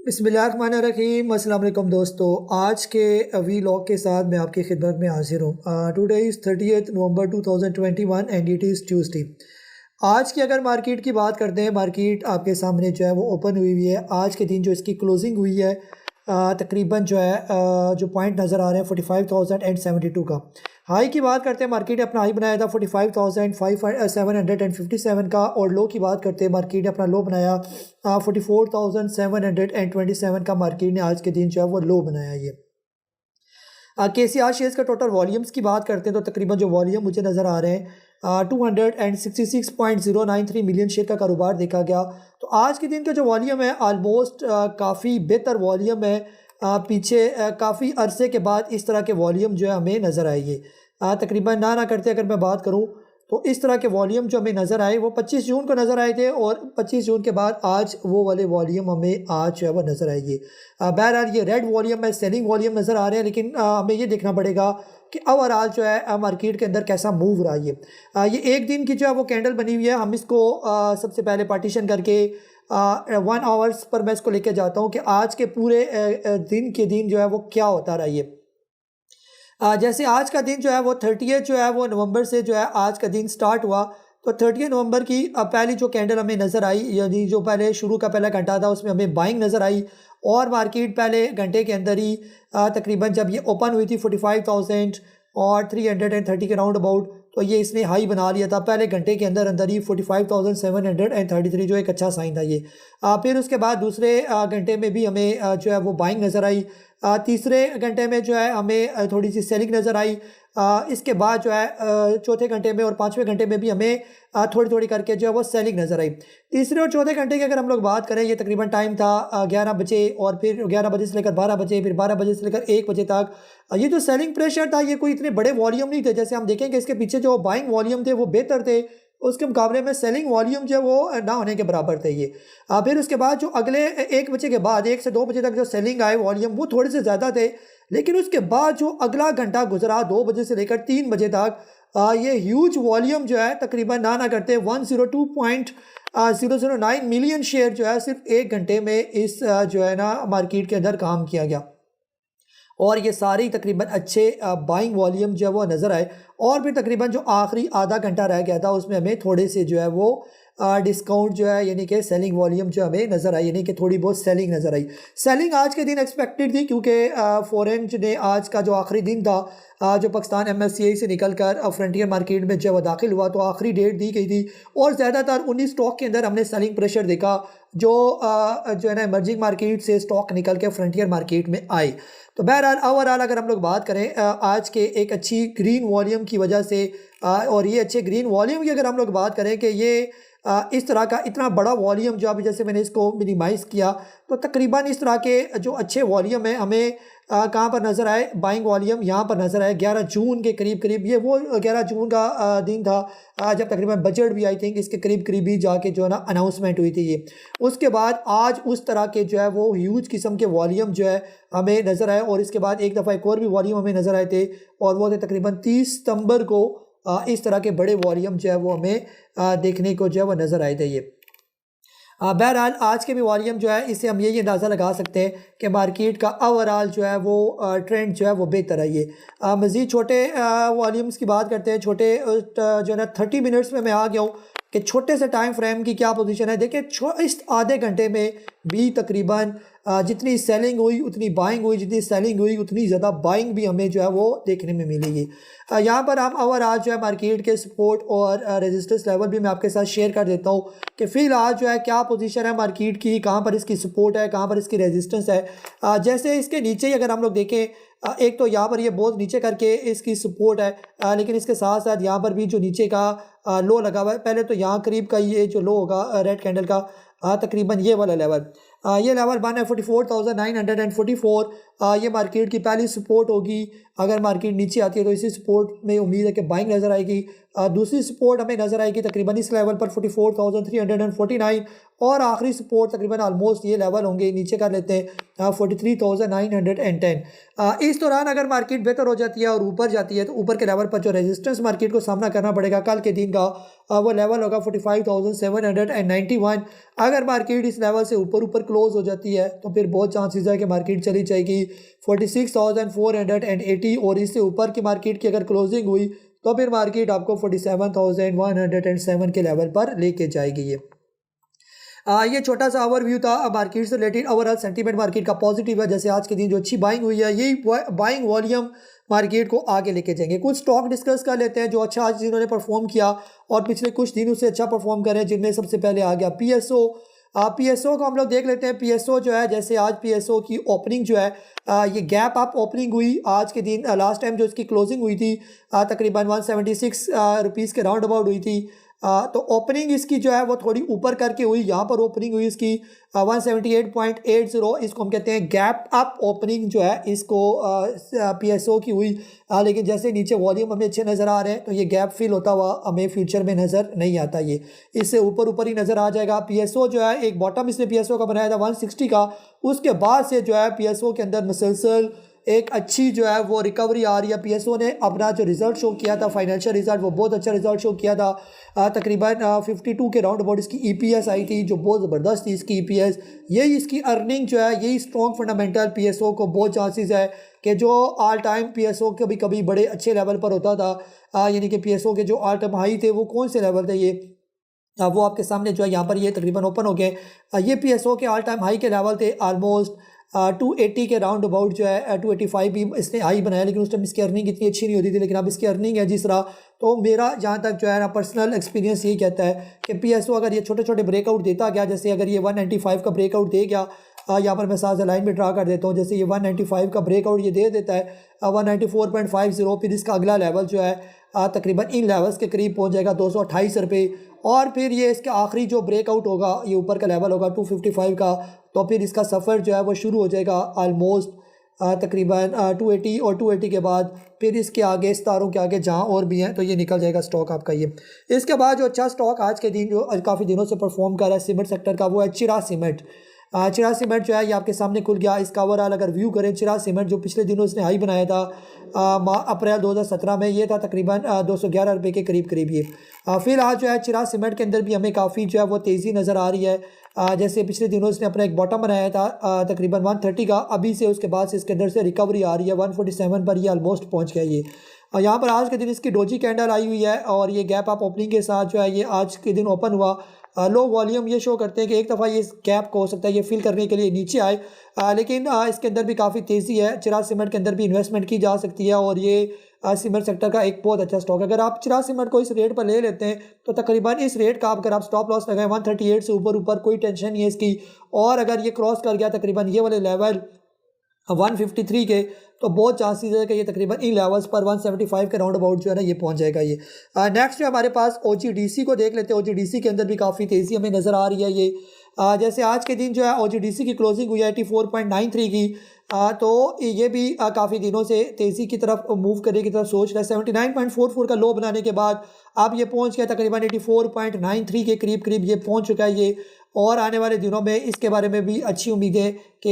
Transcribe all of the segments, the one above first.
बिस्मिल्लाहिर्रहमानिर्रहीम। अस्सलाम वालेकुम दोस्तों, आज के वीलॉग के साथ मैं आपकी खिदमत में हाजिर हूँ। Today is 30 November 2021 and it is Tuesday. आज की अगर मार्केट की बात करते हैं, मार्केट आपके सामने जो है वो ओपन हुई है। आज के दिन जो इसकी क्लोजिंग हुई है तकरीबन जो है जो पॉइंट नज़र आ रहे हैं 45,072 का। हाई की बात करते हैं, मार्केट ने अपना हाई बनाया था 45,757 का, और लो की बात करते हैं, मार्केट ने अपना लो बनाया 44,727 का। मार्केट ने आज के दिन जो है वो लो बनाया। ये KCR शेयर्स का टोटल वॉल्यूम्स की बात करते हैं तो तकरीबन जो वॉल्यूम मुझे नज़र आ रहे हैं 266.093 मिलियन शेयर का कारोबार देखा गया। तो आज के दिन का जो वॉल्यूम है आलमोस्ट काफ़ी बेहतर वॉल्यूम है। पीछे काफ़ी अरसे के बाद इस तरह के वॉल्यूम जो है हमें नज़र आएगी। तकरीबन ना करते अगर मैं बात करूँ तो इस तरह के वॉल्यूम जो हमें नज़र आए वो 25 जून को नज़र आए थे, और 25 जून के बाद आज वो वाले वॉल्यूम हमें आज जो है वो नज़र आएगी। बहरहाल ये रेड वॉल्यूम है, सेलिंग वॉल्यूम नज़र आ रहे हैं, लेकिन हमें ये देखना पड़ेगा कि ओवरऑल जो है मार्केट के अंदर कैसा मूव रहा है। ये एक दिन की जो है वो कैंडल बनी हुई है। हम इसको सबसे पहले पार्टीशन करके 1 आवर्स पर मैं इसको लेके जाता हूँ कि आज के पूरे दिन के दिन जो है वो क्या होता रहा। ये जैसे आज का दिन जो है वो 30 जो है वो नवंबर से जो है आज का दिन स्टार्ट हुआ। तो 30 नवंबर की पहली जो कैंडल हमें नज़र आई, यानी जो पहले शुरू का पहला घंटा था उसमें हमें बाइंग नज़र आई, और मार्केट पहले घंटे के अंदर ही तकरीबन जब ये ओपन हुई थी 45,000 और 330 के राउंड अबाउट, तो ये इसने हाई बना लिया था पहले घंटे के अंदर अंदर ही 45,733, जो एक अच्छा साइन था ये। फिर उसके बाद दूसरे घंटे में भी हमें जो है वो बाइंग नज़र आई। तीसरे घंटे में जो है हमें थोड़ी सी सेलिंग नज़र आई। इसके बाद जो है चौथे घंटे में और पाँचवें घंटे में भी हमें थोड़ी थोड़ी करके जो है वो सेलिंग नज़र आई। तीसरे और चौथे घंटे की अगर हम लोग बात करें, ये तकरीबन टाइम था 11 बजे, और फिर 11 बजे से लेकर 12 बजे, फिर 12 बजे से लेकर 1 बजे तक। ये जो सेलिंग प्रेशर था ये कोई इतने बड़े वॉल्यूम नहीं थे। जैसे हम देखेंगे इसके पीछे जो बाइंग वॉल्यूम थे वो बेहतर थे, उसके मुकाबले में सेलिंग वॉल्यूम जो है वो ना होने के बराबर थे ये। फिर उसके बाद जो अगले 1 बजे के बाद 1 से 2 बजे तक जो सेलिंग आए वॉल्यूम वो थोड़े से ज़्यादा थे, लेकिन उसके बाद जो अगला घंटा गुजरा 2 बजे से लेकर 3 बजे तक ये ह्यूज वॉल्यूम जो है तकरीबन ना करते 102.009 मिलियन शेयर जो है सिर्फ एक घंटे में इस जो है ना मार्केट के अंदर काम किया गया, और ये सारी तकरीबन अच्छे बाइंग वॉल्यूम जो है वो नज़र आए। और फिर तकरीबन जो आखिरी आधा घंटा रह गया था उसमें हमें थोड़े से जो है वो डिस्काउंट जो है, यानी कि सेलिंग वॉल्यूम जो हमें नज़र आई, यानी कि थोड़ी बहुत सेलिंग नज़र आई। सेलिंग आज के दिन एक्सपेक्टेड थी क्योंकि फॉरेन ने आज का जो आखिरी दिन था जो पाकिस्तान MSCI से निकल कर फ्रंटियर मार्केट में जब दाखिल हुआ तो आखिरी डेट दी गई थी, और ज़्यादातर 19 स्टॉक के अंदर हमने सेलिंग प्रेशर देखा जो जो है ना इमर्जिंग मार्केट से स्टॉक निकल के फ्रंटियर मार्केट में आए। तो बहरहाल ओवरऑल अगर हम लोग बात करें आज के एक अच्छी ग्रीन वॉल्यूम की वजह से, और ये अच्छे ग्रीन वॉल्यूम की अगर हम लोग बात करें कि ये इस तरह का इतना बड़ा वॉल्यूम जो अभी जैसे मैंने इसको मिनिमाइज़ किया, तो तकरीबन इस तरह के जो अच्छे वॉल्यूम है हमें कहाँ पर नज़र आए, बाइंग वॉल्यूम यहाँ पर नज़र आए 11 जून के करीब करीब। ये वो 11 जून का दिन था जब तकरीबन बजट भी आई थिंक इसके करीब करीब ही जाके जो है ना अनाउंसमेंट हुई थी ये। उसके बाद आज उस तरह के जो है वो ह्यूज किस्म के वॉल्यूम जो है हमें नज़र आए, और इसके बाद एक दफ़ा एक और भी वॉल्यूम हमें नज़र आए थे, और वो थे तकरीबन 30 सितंबर को इस तरह के बड़े वॉल्यूम जो है वो हमें देखने को जो है वो नज़र आए थे ये। बहरहाल आज के भी वॉल्यूम जो है इससे हम यही अंदाज़ा लगा सकते हैं कि मार्केट का ओवरऑल जो है वो ट्रेंड जो है वो बेहतर है ये। मज़ीद छोटे वॉल्यूम्स की बात करते हैं। छोटे जो है ना 30 मिनट्स में मैं आ गया हूँ कि छोटे से टाइम फ्रेम की क्या पोजीशन है। देखिए इस आधे घंटे में भी तकरीबन जितनी सेलिंग हुई उतनी बाइंग हुई, जितनी सेलिंग हुई उतनी ज़्यादा बाइंग भी हमें जो है वो देखने में मिलेगी। यहाँ पर हम ओवरऑल जो है मार्केट के सपोर्ट और रेजिस्टेंस लेवल भी मैं आपके साथ शेयर कर देता हूँ कि फ़िलहाल जो है क्या पोजीशन है मार्केट की, कहाँ पर इसकी सपोर्ट है, कहाँ पर इसकी रेजिस्टेंस है। जैसे इसके नीचे ही अगर हम लोग देखें, एक तो यहाँ पर ये बहुत नीचे करके इसकी सपोर्ट है, लेकिन इसके साथ साथ यहाँ पर भी जो नीचे का लो लगा हुआ है। पहले तो यहाँ करीब का ये जो लो होगा रेड कैंडल का तकरीबन ये वाला लेवल, ये लेवल बना है 44,944। ये मार्केट की पहली सपोर्ट होगी। अगर मार्केट नीचे आती है तो इसी सपोर्ट में उम्मीद है कि बाइंग नज़र आएगी। दूसरी सपोर्ट हमें नज़र आएगी तकरीबन इस लेवल पर 44,349 और आखिरी सपोर्ट तकरीबन आलमोस्ट ये लेवल होंगे, नीचे कर लेते हैं 43,910। इस दौरान अगर मार्केट बेहतर हो जाती है और ऊपर जाती है तो ऊपर के लेवल पर जो रेजिस्टेंस मार्केट को सामना करना पड़ेगा कल के दिन का वो लेवल होगा 45,791। अगर मार्केट इस लेवल से ऊपर क्लोज हो जाती है तो फिर बहुत चांसेस है कि मार्केट चली जाएगी 46,480 और इससे ऊपर की मार्केट की अगर क्लोजिंग हुई तो फिर मार्केट आपको 47,107 के लेवल पर लेके जाएगी। ये छोटा सा ओवरव्यू था मार्केट से रिलेटेड। ओवरऑल सेंटीमेंट मार्केट का पॉजिटिव है, जैसे आज के दिन जो अच्छी बाइंग हुई है यही बाइंग वॉल्यूम मार्केट को आगे लेके जाएंगे। कुछ स्टॉक डिस्कस कर लेते हैं जो अच्छा आज जिन्होंने परफॉर्म किया और पिछले कुछ दिनों से अच्छा परफॉर्म कर रहे हैं, जिनमें सबसे पहले आ गया पीएसओ। पीएसओ को हम लोग देख लेते हैं। पीएसओ जो है, जैसे आज पीएसओ की ओपनिंग जो है ये गैप अप ओपनिंग हुई आज के दिन। लास्ट टाइम जो इसकी क्लोजिंग हुई थी तकरीबन 176 रुपीज़ के राउंड अबाउट हुई थी। तो ओपनिंग इसकी जो है वो थोड़ी ऊपर करके हुई, यहाँ पर ओपनिंग हुई इसकी 178.80, इसको हम कहते हैं गैप अप ओपनिंग जो है इसको पीएसओ की हुई। लेकिन जैसे नीचे वॉल्यूम हमें अच्छे नज़र आ रहे हैं तो ये गैप फिल होता हुआ हमें फ्यूचर में नज़र नहीं आता, ये इससे ऊपर ही नज़र आ जाएगा। पीएसओ जो है एक बॉटम इसने पीएसओ का बनाया था 160 का, उसके बाद से जो है पीएसओ के अंदर मुसलसल एक अच्छी जो है वो रिकवरी आ रही है। पीएसओ ने अपना जो रिजल्ट शो किया था फाइनेंशियल रिजल्ट वो बहुत अच्छा रिजल्ट शो किया था। तकरीबन 52 के राउंड अबाउट इसकी ईपीएस आई थी जो बहुत ज़बरदस्त थी इसकी ईपीएस। यही इसकी अर्निंग जो है यही स्ट्रॉन्ग फंडामेंटल पीएसओ को बहुत चांसेस है कि जो ऑल टाइम पीएसओ कभी कभी बड़े अच्छे लेवल पर होता था, यानी कि पीएसओ के जो ऑल टाइम हाई थे वो कौन से लेवल थे, ये वो आपके सामने जो है यहाँ पर ये तकरीबन ओपन हो गए। ये पीएसओ के ऑल टाइम हाई के लेवल थे ऑलमोस्ट 280 के राउंड अबाउट जो है 285 भी इसने हाई बनाया, लेकिन उस टाइम इसकी अर्निंग इतनी अच्छी नहीं होती थी, लेकिन अब इसकी अर्निंग है जिस तरह। तो मेरा जहाँ तक जो है ना पर्सनल एक्सपीरियंस यही कहता है कि पीएसओ अगर ये छोटे छोटे ब्रेकआउट देता गया, जैसे अगर ये 195 का ब्रेकआउट दे गया, यहाँ पर मैं साथ लाइन में ड्रा कर देता हूँ, जैसे ये 195 का ब्रेकआउट ये दे देता है 194.50, फिर इसका अगला लेवल जो है तकरीबन इन लेवल्स के करीब पहुँच जाएगा 228 रुपये, और फिर ये इसका आखिरी जो ब्रेकआउट होगा ये ऊपर का लेवल होगा 255 का, तो फिर इसका सफ़र जो है वो शुरू हो जाएगा आलमोस्ट तकरीबन 280, और 280 के बाद फिर इसके आगे सितारों के आगे जहाँ और भी हैं तो ये निकल जाएगा स्टॉक आपका ये। इसके बाद जो अच्छा स्टॉक आज के दिन जो काफ़ी दिनों से परफॉर्म कर रहा है सीमेंट सेक्टर का वो है चिराग सीमेंट। चिराग सीमेंट जो है ये आपके सामने खुल गया। इसका ओवरऑल अगर व्यू करें चिराग सीमेंट जो पिछले दिनों इसने हाई बनाया था अप्रैल 2017 में, ये था तकरीबन 211 रुपये के करीब ये। फिलहाल जो है चिराग सीमेंट के अंदर भी हमें काफ़ी जो है वो तेज़ी नज़र आ रही है। जैसे पिछले दिनों इसने अपना एक बॉटम बनाया था तकरीबन 130 का, अभी से उसके बाद से इसके अंदर से रिकवरी आ रही है 147 पर ये ऑलमोस्ट पहुँच गया ये। और यहाँ पर आज के दिन इसकी डोजी कैंडल आई हुई है और ये गैप अप ओपनिंग के साथ जो है ये आज के दिन ओपन हुआ। लो वॉल्यूम ये शो करते हैं कि एक दफ़ा ये गैप को हो सकता है ये फिल करने के लिए नीचे आए, लेकिन इसके अंदर भी काफ़ी तेज़ी है। चिराग सीमेंट के अंदर भी इन्वेस्टमेंट की जा सकती है और ये सीमेंट सेक्टर का एक बहुत अच्छा स्टॉक है। अगर आप चिराग सीमेंट को इस रेट पर ले लेते हैं तो तकरीबन इस रेट का अगर आप स्टॉप लॉस लगाएं 138 से ऊपर कोई टेंशन नहीं है इसकी, और अगर ये क्रॉस कर गया तकरीबन ये वाले लेवल 153 के तो बहुत चांसेस है कि ये तकरीबन इन लेवल्स पर 175 के राउंड अबाउट जो है ना ये पहुंच जाएगा ये। नेक्स्ट जो हमारे पास OGDC को देख लेते हैं। OGDC के अंदर भी काफ़ी तेज़ी हमें नज़र आ रही है ये। जैसे आज के दिन जो है OGDC की क्लोजिंग हुई है 84.93 की, तो ये भी काफ़ी दिनों से तेज़ी की तरफ मूव करने की तरफ सोच रहा है। 79.44 का लो बनाने के बाद अब ये पहुंच गया तकरीबन 84.93 के करीब ये पहुंच चुका है ये, और आने वाले दिनों में इसके बारे में भी अच्छी उम्मीद है कि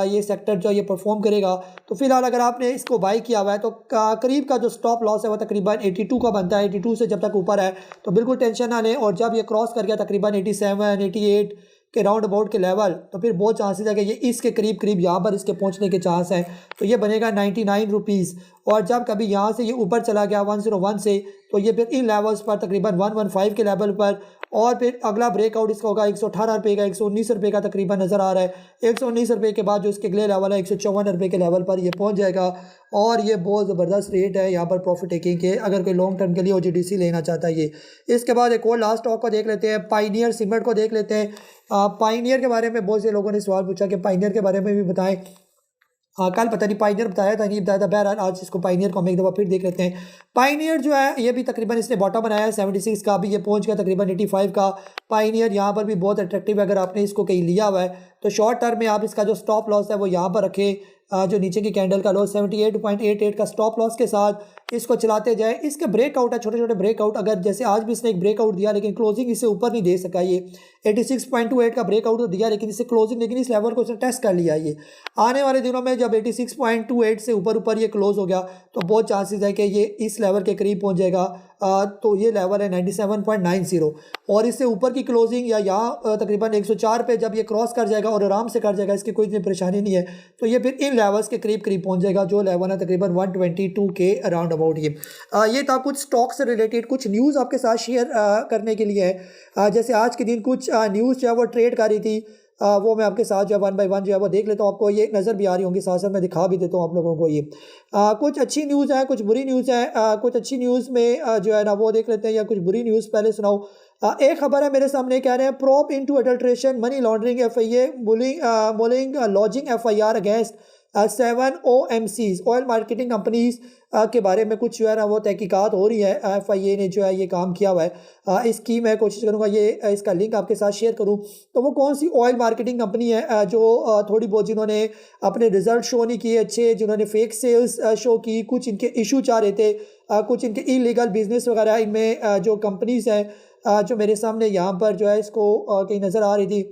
ये सेक्टर जो ये परफॉर्म करेगा। तो फिलहाल अगर आपने इसको बाई किया हुआ है तो करीब का जो स्टॉप लॉस है वो तकरीबन 82 का बनता है। 82 से जब तक ऊपर है तो बिल्कुल टेंशन ना लें, और जब ये क्रॉस कर गया तकरीबन 87 88 के राउंड अबाउट के लेवल तो फिर बहुत चांसेस है कि ये इसके करीब यहाँ पर इसके पहुँचने के चांस हैं, तो ये बनेगा 99 रुपीज़। और जब कभी यहाँ से ये ऊपर चला गया 101 से तो ये फिर इन लेवल्स पर तकरीबन 115 के लेवल पर, और फिर अगला ब्रेकआउट इसका होगा 118 रुपये का, 119 रुपये का तकरीबन नज़र आ रहा है। 119 रुपये के बाद जो इसके अगले लेवल है 154 रुपये के लेवल पर ये पहुंच जाएगा, और ये बहुत ज़बरदस्त रेट है यहाँ पर प्रॉफिट टेकिंग के अगर कोई लॉन्ग टर्म के लिए OGDC लेना चाहता है ये। इसके बाद एक और लास्ट स्टॉक को देख लेते हैं, पाइनियर सीमेंट को देख लेते हैं। पाइनियर के बारे में बहुत से लोगों ने सवाल पूछा कि पाइनियर के बारे में भी बताएं। कल पता नहीं पाइनियर बताया था नहीं बताया था, बहरहाल आज इसको पाइनियर को हम एक दफ़ा फिर देख लेते हैं। पाइनियर जो है ये भी तकरीबन इसने बॉटम बनाया है 76 का, अभी ये पहुंच गया तकरीबन 85 का। पाइनियर यहाँ पर भी बहुत अट्रैक्टिव है, अगर आपने इसको कहीं लिया हुआ है तो शॉर्ट टर्म में आप इसका जो स्टॉप लॉस है वो यहाँ पर रखें। जो नीचे की कैंडल का लो 78.88 का स्टॉप लॉस के साथ इसको चलाते जाए। इसके ब्रेकआउट है, छोटे छोटे ब्रेकआउट, अगर जैसे आज भी इसने एक ब्रेकआउट दिया लेकिन क्लोजिंग इससे ऊपर नहीं दे सका। ये 86.28 का ब्रेकआउट तो दिया लेकिन इससे क्लोजिंग, लेकिन इस लेवल को इसने टेस्ट कर लिया। ये आने वाले दिनों में जब 86.28 से ऊपर ये क्लोज हो गया तो बहुत चांसेस है कि ये इस लेवल के करीब पहुंच जाएगा। तो ये लेवल है 97.90 और इससे ऊपर की क्लोजिंग या यहाँ तकरीबन 104 पे जब ये क्रॉस कर जाएगा और आराम से कर जाएगा, इसकी कोई इतनी परेशानी नहीं है, तो ये फिर इन लेवल्स के करीब करीब पहुंच जाएगा जो लेवल है तकरीबन 122 के अराउंड अबाउट। ये था कुछ स्टॉक से रिलेटेड कुछ न्यूज़ आपके साथ शेयर करने के लिए है। जैसे आज के दिन कुछ न्यूज़ जो है वो ट्रेड कर रही थी, वो मैं आपके साथ जो है 1 बाय 1 जो है वो देख लेता हूँ। आपको ये नज़र भी आ रही होंगी, साथ साथ मैं दिखा भी देता हूँ आप लोगों को। ये कुछ अच्छी न्यूज़ है, कुछ बुरी न्यूज़ है। कुछ अच्छी न्यूज़ में जो है ना वो देख लेते हैं, या कुछ बुरी न्यूज़ पहले सुनाओ। एक खबर है मेरे सामने, कह रहे हैं probe into adulteration money laundering FIA moulding lodging FIR against 7 OMCs oil marketing companies के बारे में कुछ जो है ना वो तहकीकात हो रही है। FIA ने जो है ये काम किया हुआ है। इसकी मैं कोशिश करूँगा ये इसका लिंक आपके साथ शेयर करूँ। तो वो कौन सी ऑयल मार्केटिंग कंपनी है जो थोड़ी बहुत जिन्होंने अपने रिजल्ट शो नहीं किए अच्छे, जिन्होंने फेक सेल्स शो की, कुछ इनके इशू चाह रहे थे, कुछ इनके इलीगल बिजनेस वगैरह, इनमें जो कंपनीज हैं जो मेरे सामने यहाँ पर जो है इसको कहीं नज़र आ रही थी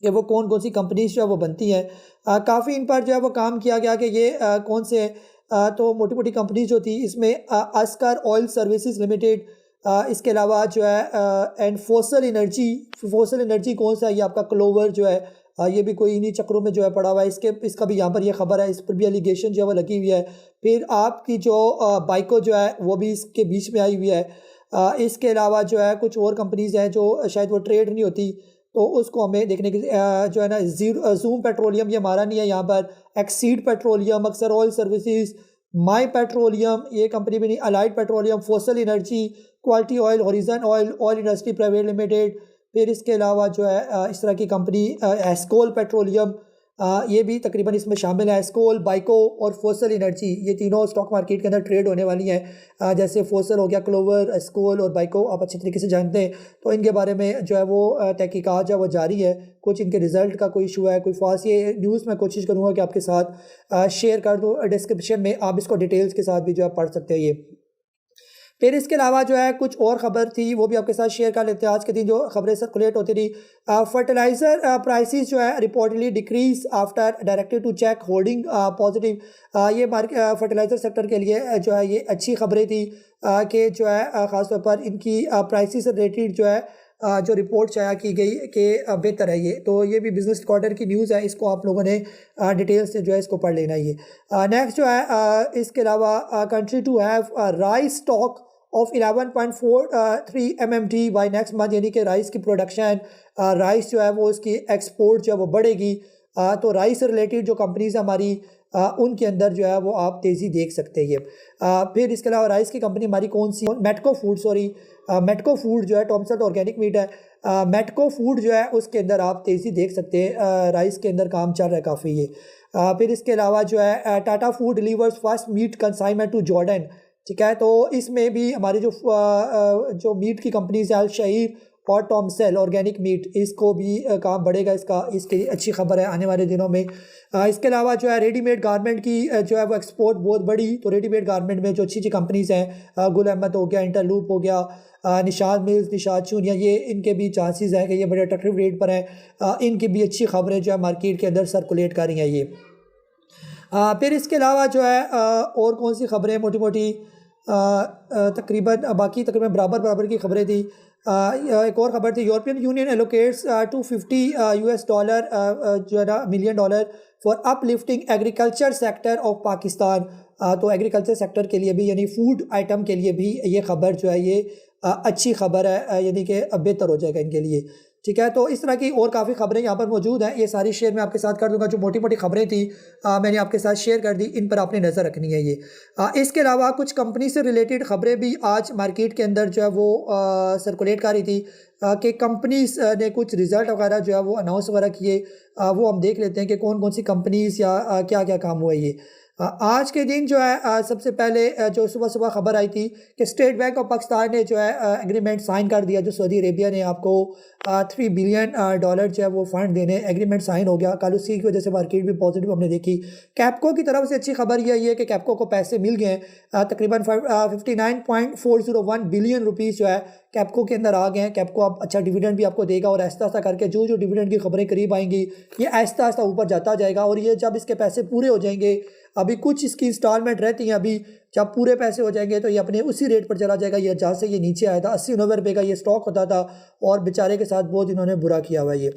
कि वो कौन कौन सी कंपनीज जो है वो बनती हैं। काफ़ी इन पर जो है वो काम किया गया कि ये कौन से तो मोटी मोटी कंपनीज जो थी इसमें अस्कर ऑयल सर्विसेज लिमिटेड, इसके अलावा जो है एंड फोसल एनर्जी कौन सा है, ये आपका क्लोवर जो है ये भी कोई इन्हीं चक्रों में जो है पड़ा हुआ है। इसका भी यहाँ पर ये खबर है, इस पर भी एलिगेशन जो है वो लगी हुई है। फिर आपकी जो बाइको जो है वो भी इसके बीच में आई हुई है। इसके अलावा जो है कुछ और कंपनीज़ हैं जो शायद वो ट्रेड नहीं होती, तो उसको हमें देखने की जो है ना जूम पेट्रोलियम ये हमारा नहीं है यहाँ पर, एक्सीड पेट्रोलियम, अक्सर ऑयल सर्विसेज, माई पेट्रोलियम ये कंपनी भी नहीं, allied petroleum, fossil energy, quality oil, horizon oil industry private limited. फिर इसके अलावा जो है इस तरह की कंपनी एस्कोल पेट्रोलियम, ये भी तकरीबन इसमें शामिल है। एस्कोल, बाइको और फोसल एनर्जी ये तीनों स्टॉक मार्केट के अंदर ट्रेड होने वाली हैं। जैसे फोसल हो गया, क्लोवर, एस्कोल और बाइको आप अच्छी तरीके से जानते हैं। तो इनके बारे में जो है वो तहकीकात जो है वो जारी है। कुछ इनके रिज़ल्ट का कोई इशू है, कोई फास, ये न्यूज़ मैं कोशिश करूँगा कि आपके साथ शेयर कर दूँ। डिस्क्रिप्शन में आप इसको डिटेल्स के साथ भी जो है पढ़ सकते हैं। ये फिर इसके अलावा जो है कुछ और ख़बर थी वो भी आपके साथ शेयर कर लेते हैं। आज के दिन जो खबरें सर्कुलेट होती रही, फर्टिलाइज़र प्राइसेस जो है reportedly decrease after directed to check holding positive. ये फर्टिलाइज़र सेक्टर के लिए जो है ये अच्छी खबरें थी कि जो है ख़ासतौर पर इनकी प्राइसेस रिलेटेड जो है जो रिपोर्ट शाया की गई कि बेहतर है। ये तो ये भी बिजनेस क्वार्टर की न्यूज़ है, इसको आप लोगों ने डिटेल्स से जो है इसको पढ़ लेना। ये नेक्स्ट जो है इसके अलावा country to have rice stock of 11.43 MMT by next month, यानी कि राइस की प्रोडक्शन, राइस जो है वो इसकी एक्सपोर्ट जो है वो बढ़ेगी। तो राइस से रिलेटेड जो कंपनीज हमारी उनके अंदर जो है वो आप तेज़ी देख सकते हैं। ये फिर इसके अलावा राइस की कंपनी हमारी कौन सी, मेटको फूड जो है, टॉमसन ऑर्गेनिक मीट है, मेटको फूड जो है उसके अंदर आप तेज़ी देख सकते हैं। राइस के अंदर काम चल रहा है काफ़ी। ये फिर इसके अलावा जो है Tata food delivers first meat consignment to Jordan, ठीक है। तो इसमें भी हमारी जो मीट की कंपनीज है, अल शहीर और टॉमसेल ऑर्गेनिक मीट, इसको भी काम बढ़ेगा इसकी अच्छी खबर है आने वाले दिनों में। इसके अलावा जो है रेडीमेड गारमेंट की जो है वो एक्सपोर्ट बहुत बड़ी। तो रेडीमेड गारमेंट में जो अच्छी अच्छी कंपनीज़ हैं, गुल अहमद हो गया, इंटरलूप हो गया, निशाद मिल्स, निशाद चूनिया, ये इनके भी चांसेस हैं कि ये बड़े अट्रैक्टिव रेट पर हैं। इनकी भी अच्छी खबरें जो है मार्केट के अंदर सर्कुलेट कर रही हैं। ये फिर इसके अलावा जो है और कौन सी खबरें मोटी मोटी तकरीबन बाकी तकरीबन बराबर की खबरें थी। एक और ख़बर थी, यूरोपियन यूनियन एलोकेट्स $250 जो है ना $1 million for uplifting agriculture sector of Pakistan. तो एग्रीकल्चर सेक्टर के लिए भी, यानी फूड आइटम के लिए भी ये ख़बर जो है ये अच्छी खबर है, यानी कि बेहतर हो जाएगा इनके लिए, ठीक है। तो इस तरह की और काफ़ी खबरें यहाँ पर मौजूद हैं, ये सारी शेयर मैं आपके साथ कर दूंगा। जो मोटी मोटी खबरें थी मैंने आपके साथ शेयर कर दी, इन पर आपने नज़र रखनी है। ये इसके अलावा कुछ कंपनी से रिलेटेड खबरें भी आज मार्केट के अंदर जो है वो सर्कुलेट कर रही थी कि कंपनीज ने कुछ रिज़ल्ट वगैरह जो है वो अनाउंस वगैरह किए। वो हम देख लेते हैं कि कौन कौन सी कंपनीज या क्या क्या काम हुआ। ये आज के दिन जो है सबसे पहले जो सुबह खबर आई थी कि स्टेट बैंक ऑफ पाकिस्तान ने जो है एग्रीमेंट साइन कर दिया, जो सऊदी अरेबिया ने आपको $3 बिलियन डॉलर जो है वो फंड देने एग्रीमेंट साइन हो गया कल, उसी की वजह से मार्केट भी पॉजिटिव हमने देखी। कैप्को की तरफ से अच्छी खबर यही है कि कैप्को को पैसे मिल गए हैं, तकरीबन 59.401 बिलियन रुपीज़ जो है कैप्को के अंदर आ गए हैं। कैप्को अब अच्छा डिविडेंड भी आपको देगा और आहिस्ता आहिस्ता करके जो जो डिविडेंड की खबरें करीब आएंगी ये आहिस्ता आहिस्ता ऊपर जाता जाएगा। और ये जब इसके पैसे पूरे हो जाएंगे, अभी कुछ इसकी इंस्टॉलमेंट रहती हैं, अभी जब पूरे पैसे हो जाएंगे तो ये अपने उसी रेट पर चला जाएगा। ये जहाँ से ये नीचे आया था 80-90 रुपये का ये स्टॉक होता था और बेचारे के साथ बहुत इन्होंने बुरा किया हुआ है ये।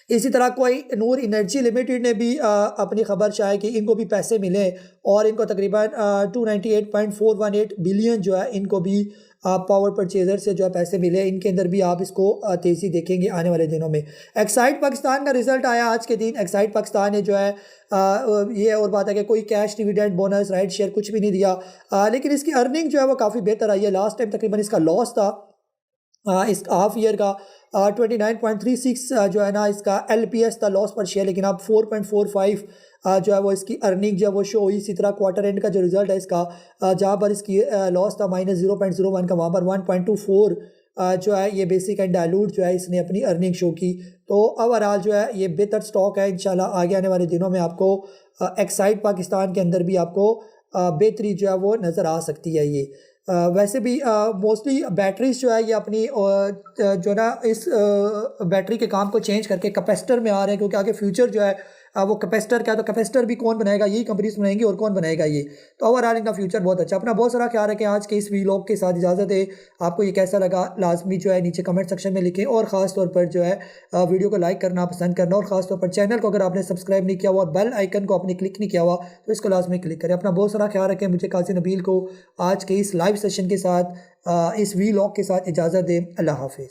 इसी तरह कोई नूर एनर्जी लिमिटेड ने भी अपनी खबर शाये कि इनको भी पैसे मिले और इनको तकरीबन 298.418 बिलियन जो है इनको भी पावर परचेजर से जो है पैसे मिले। इनके अंदर भी आप इसको तेज़ी देखेंगे आने वाले दिनों में। एक्साइड पाकिस्तान का रिजल्ट आया आज के दिन। एक्साइड पाकिस्तान ने जो है ये और बात है कि कोई cash dividend bonus right share कुछ भी नहीं दिया, लेकिन इसकी अर्निंग जो है वो काफ़ी बेहतर आई है। लास्ट टाइम तकरीबन इसका लॉस था इस हाफ ईयर का 29.36 जो है ना इसका LPS था लॉस पर शेयर, लेकिन अब 4.45 जो है वो इसकी अर्निंग जो है वो शो हुई। इसी तरह क्वार्टर एंड का जो रिजल्ट है इसका जहाँ पर इसकी लॉस था -0.01 का, वहाँ पर 1.24 जो है ये बेसिक एंड डायलूट जो है इसने अपनी अर्निंग शो की। तो ओवरऑल जो है ये बेहतर स्टॉक है। इंशाल्लाह आगे आने वाले दिनों में आपको एक्साइड पाकिस्तान के अंदर भी आपको बेहतरी जो है वो नज़र आ सकती है। ये वैसे भी मोस्टली बैटरीज जो है ये अपनी जो ना इस बैटरी के काम को चेंज करके कैपेसिटर में आ रहे हैं, क्योंकि आगे फ्यूचर जो है वो कैपेसिटर का, तो कैपेसिटर भी कौन बनाएगा, यही कंपनीज बनाएंगी और कौन बनाएगा ये। तो ओवरऑल इनका फ्यूचर बहुत अच्छा। अपना बहुत सारा ख्याल रखें। आज के इस व्लॉग के साथ इजाज़त है। आपको ये कैसा लगा लाजमी जो है नीचे कमेंट सेक्शन में लिखें और ख़ास तौर पर जो है वीडियो को लाइक करना पसंद करना, और ख़ास तौर पर चैनल को अगर आपने सब्सक्राइब नहीं किया हुआ और बेल आइकन को आपने क्लिक नहीं किया हुआ तो इसको लाजमी क्लिक करें। अपना बहुत सारा ख्याल रखें। मुझे काजी नबील को आज के इस लाइव सेशन के साथ इस व्लॉग के साथ इजाज़त दें। अल्लाह हाफिज़।